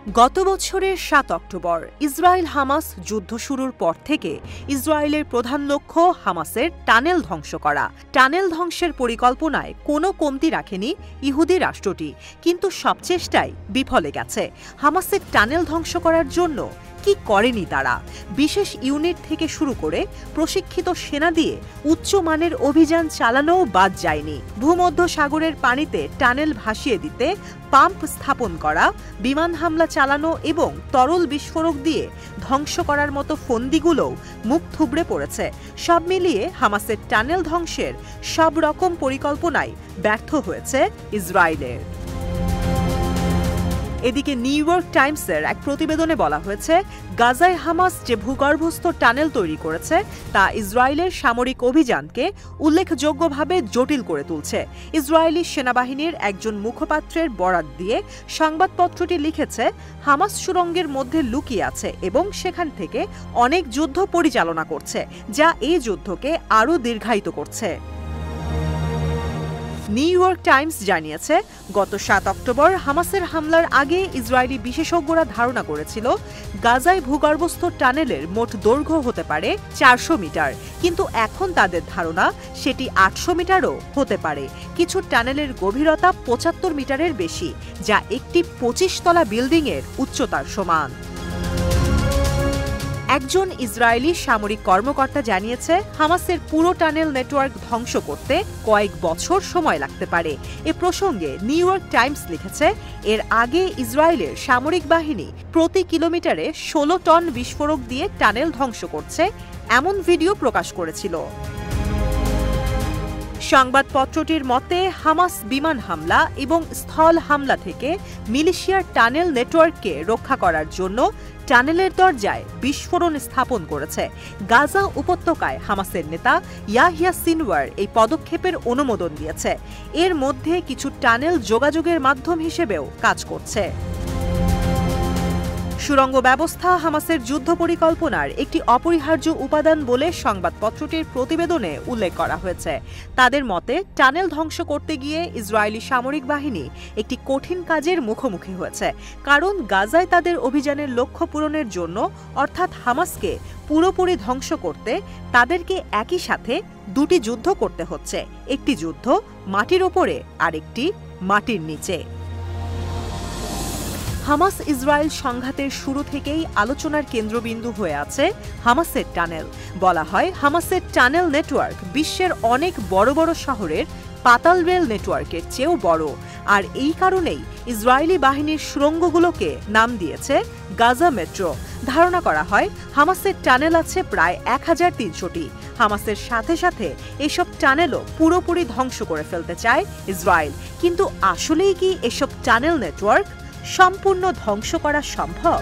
গত বছরের ৭ October Israel Hamas যুদ্ধ শুরুর পর থেকে ইসরায়েলের প্রধান লক্ষ্য হামাসের টানেল ধ্বংস করা। টানেল ধ্বংসের পরিকল্পনায় কোনো কমতি রাখেনি ইহুদি রাষ্ট্রটি, কিন্তু সব চেষ্টাই বিফলে গেছে। হামাসের টানেল ধ্বংস করার জন্য কি করেনি তারা? বিশেষ ইউনিট থেকে শুরু করে প্রশিক্ষিত সেনা দিয়ে উচ্চমানের অভিযান চালানোও বাদ যায়নি। ভূমধ্য সাগরের পানিতে টানেল ভাসিয়ে দিতে পাম্প স্থাপন করা, বিমান হামলা চালানো এবং তরল বিস্ফোরক দিয়ে ধ্বংস করার মতো ফন্দিগুলোও মুখ থুবড়ে পড়েছে। সব মিলিয়ে হামাসের টানেল ধ্বংসের সব রকম পরিকল্পনাই ব্যর্থ হয়েছে ইসরায়েলের। এদিকে নিউ ইয়র্ক টাইমসের এক প্রতিবেদনে বলা হয়েছে, গাজায় হামাস যে ভূগর্ভস্থ টানেল তৈরি করেছে তা ইসরায়েলের সামরিক অভিযানকে উল্লেখযোগ্যভাবে জটিল করে তুলছে। ইসরায়েলি সেনাবাহিনীর একজন মুখপাত্রের বরাত দিয়ে সংবাদপত্রটি লিখেছে, হামাস সুড়ঙ্গের মধ্যে লুকিয়ে আছে এবং সেখান থেকে অনেক যুদ্ধ পরিচালনা করছে, যা এই যুদ্ধকে আরও দীর্ঘায়িত করছে। নিউ ইয়র্ক টাইমস জানিয়েছে, গত ৭ অক্টোবর হামাসের হামলার আগে ইসরায়েলি বিশেষজ্ঞরা ধারণা করেছিল গাজায় ভূগর্ভস্থ টানেলের মোট দৈর্ঘ্য হতে পারে ৪০০ মিটার, কিন্তু এখন তাদের ধারণা সেটি ৮০০ মিটারও হতে পারে। কিছু টানেলের গভীরতা ৭৫ মিটারের বেশি, যা একটি ২৫ তলা বিল্ডিংয়ের উচ্চতার সমান। একজন ইসরায়েলি সামরিক কর্মকর্তা জানিয়েছে, হামাসের পুরো টানেল নেটওয়ার্ক ধ্বংস করতে কয়েক বছর সময় লাগতে পারে। এ প্রসঙ্গে নিউ ইয়র্ক টাইমস লিখেছে, এর আগে ইসরায়েলের সামরিক বাহিনী প্রতি কিলোমিটারে ১৬ টন বিস্ফোরক দিয়ে টানেল ধ্বংস করছে এমন ভিডিও প্রকাশ করেছিল। সংবাদপত্রটির মতে, হামাস বিমান হামলা এবং স্থল হামলা থেকে মিলিশিয়ার টানেল নেটওয়ার্ককে রক্ষা করার জন্য টানেলের দরজায় বিস্ফোরণ স্থাপন করেছে। গাজা উপত্যকায় হামাসের নেতা ইয়াহিয়া সিনওয়ার এই পদক্ষেপের অনুমোদন দিয়েছে। এর মধ্যে কিছু টানেল যোগাযোগের মাধ্যম হিসেবেও কাজ করছে। সুড়ঙ্গ ব্যবস্থা হামাসের যুদ্ধ পরিকল্পনার একটি অপরিহার্য উপাদান বলে সংবাদপত্রটির প্রতিবেদনে উল্লেখ করা হয়েছে। তাদের মতে, টানেল ধ্বংস করতে গিয়ে ইসরায়েলি সামরিক বাহিনী একটি কঠিন কাজের মুখোমুখি হয়েছে, কারণ গাজায় তাদের অভিযানের লক্ষ্য পূরণের জন্য, অর্থাৎ হামাসকে পুরোপুরি ধ্বংস করতে, তাদেরকে একই সাথে দুটি যুদ্ধ করতে হচ্ছে, একটি যুদ্ধ মাটির ওপরে আরেকটি মাটির নিচে। হামাস ইসরায়েল সংঘাতের শুরু থেকেই আলোচনার কেন্দ্রবিন্দু হয়ে আছে হামাসের টানেল। বলা হয়, হামাসের টানেল নেটওয়ার্ক বিশ্বের অনেক বড় বড় শহরের পাতাল রেল নেটওয়ার্কের চেয়েও বড়, আর এই কারণেই ইসরায়েলি বাহিনীর সুড়ঙ্গগুলোকে নাম দিয়েছে গাজা মেট্রো। ধারণা করা হয়, হামাসের টানেল আছে প্রায় ১৩০০টি। হামাসের সাথে সাথে এসব টানেলও পুরোপুরি ধ্বংস করে ফেলতে চায় ইসরায়েল। কিন্তু আসলেই কি এসব টানেল নেটওয়ার্ক সম্পূর্ণ ধ্বংস করা সম্ভব?